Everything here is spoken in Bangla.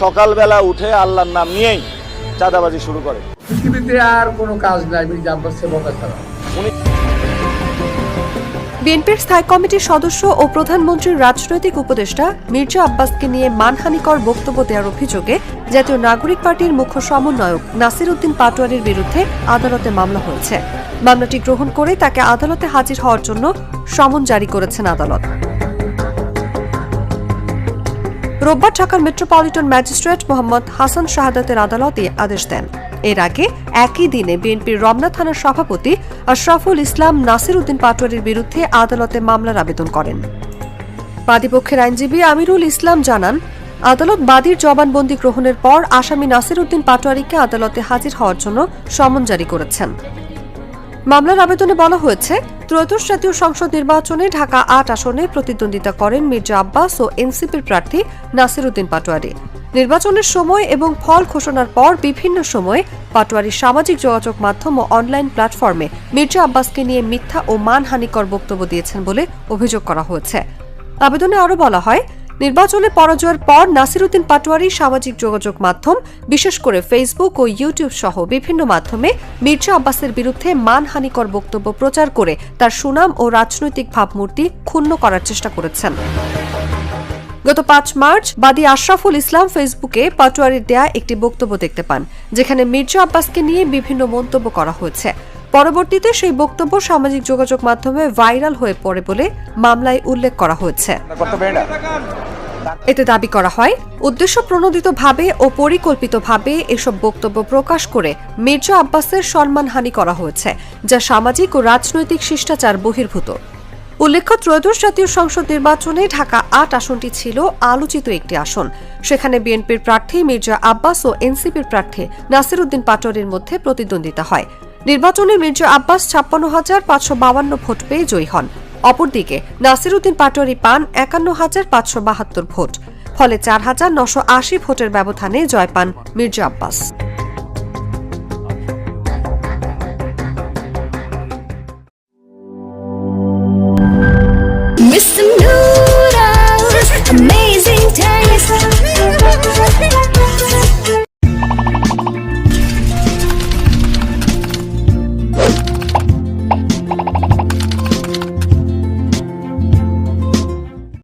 সকালবেলা উঠে আল্লাহর নাম নিয়েই চাঁদাবাজি শুরু করে। পৃথিবীতে আর কোনো কাজ নাই মির্জা আব্বাসের বকা ছাড়া। বিএনপির স্থায়ী কমিটির সদস্য ও প্রধানমন্ত্রীর রাজনৈতিক উপদেষ্টা মির্জা আব্বাসকে নিয়ে মানহানিকর বক্তব্য দেওয়ার অভিযোগে জাতীয় নাগরিক পার্টির মুখ্য সমন্বয়ক নাসির উদ্দিন পাটোয়ারির বিরুদ্ধে আদালতে মামলা হয়েছে। মামলাটি গ্রহণ করে তাকে আদালতে হাজির হওয়ার জন্য সমন জারি করেছেন আদালত। রোববার ঢাকার মেট্রোপলিটন ম্যাজিস্ট্রেট মোহাম্মদ হাসান শাহাদাতের আদালত এই আদেশ দেন। এর আগে একই দিনে বিএনপির রমনা থানার সভাপতি আশরাফুল ইসলাম নাসির উদ্দিন পাটোয়ারির বিরুদ্ধে আদালতে মামলার আবেদন করেন। বাদীপক্ষের আইনজীবী আমিরুল ইসলাম জানান, আদালত বাদীর জবানবন্দি গ্রহণের পর আসামি নাসির উদ্দিন পাটোয়ারিকে আদালতে হাজির হওয়ার জন্য সমন জারি করেছেন। মামলার আবেদনে বলা হয়েছে, ত্রয়োদশ জাতীয় সংসদ নির্বাচনে ঢাকা ৮ আসনে প্রতিদ্বন্দ্বিতা করেন মির্জা আব্বাস ও এনসিপির প্রার্থী নাসির উদ্দিন পাটোয়ারি। নির্বাচনের সময় এবং ফল ঘোষণার পর বিভিন্ন সময়ে পাটোয়ারি সামাজিক যোগাযোগ মাধ্যম ও অনলাইন প্ল্যাটফর্মে মির্জা আব্বাসকে নিয়ে মিথ্যা ও মানহানিকর বক্তব্য দিয়েছেন বলে অভিযোগ করা হয়েছে। আবেদনে আরও বলা হয়, নির্বাচনে পরাজয়ের পর নাসির উদ্দিন পাটোয়ারি সামাজিক যোগাযোগ মাধ্যম বিশেষ করে ফেসবুক ও ইউটিউব সহ বিভিন্ন মাধ্যমে মির্জা আব্বাসের বিরুদ্ধে মানহানিকর বক্তব্য প্রচার করে তার সুনাম ও রাজনৈতিক ভাবমূর্তি ক্ষুণ্ণ করার চেষ্টা করেছেন। গত ৫ মার্চ বাদী আশরাফুল ইসলাম ফেসবুকে পাটোয়ারির দেয়া একটি বক্তব্য দেখতে পান, যেখানে মির্জা আব্বাসকে নিয়ে বিভিন্ন মন্তব্য করা হয়েছে। পরবর্তীতে সেই বক্তব্য সামাজিক যোগাযোগ মাধ্যমে ভাইরাল হয়ে পড়ে বলে মামলায় উল্লেখ করা হয়েছে। এতে দাবি করা হয়, উদ্দেশ্য প্রণোদিতভাবে ও পরিকল্পিতভাবে এসব বক্তব্য প্রকাশ করে মির্জা আব্বাসের সম্মানহানি করা হয়েছে, যা সামাজিক ও রাজনৈতিক শিষ্টাচার বহির্ভূত। উল্লেখ্য, ত্রয়োদশ জাতীয় সংসদ নির্বাচনে ঢাকা ৮ আসনটি ছিল আলোচিত একটি আসন। সেখানে বিএনপির প্রার্থী মির্জা আব্বাস ও এনসিপির প্রার্থী নাসির উদ্দিন পাটোয়ারির মধ্যে প্রতিদ্বন্দ্বিতা হয়। নির্বাচনে মির্জা আব্বাস ৫৬,৫৫২ ভোট পেয়ে জয়ী হন। অপরদিকে নাসির উদ্দিন পাটোয়ারি পান ৫১,৫৭২ ভোট। ফলে ৪,৯৮০ ভোটের ব্যবধানে জয় পান মির্জা আব্বাস।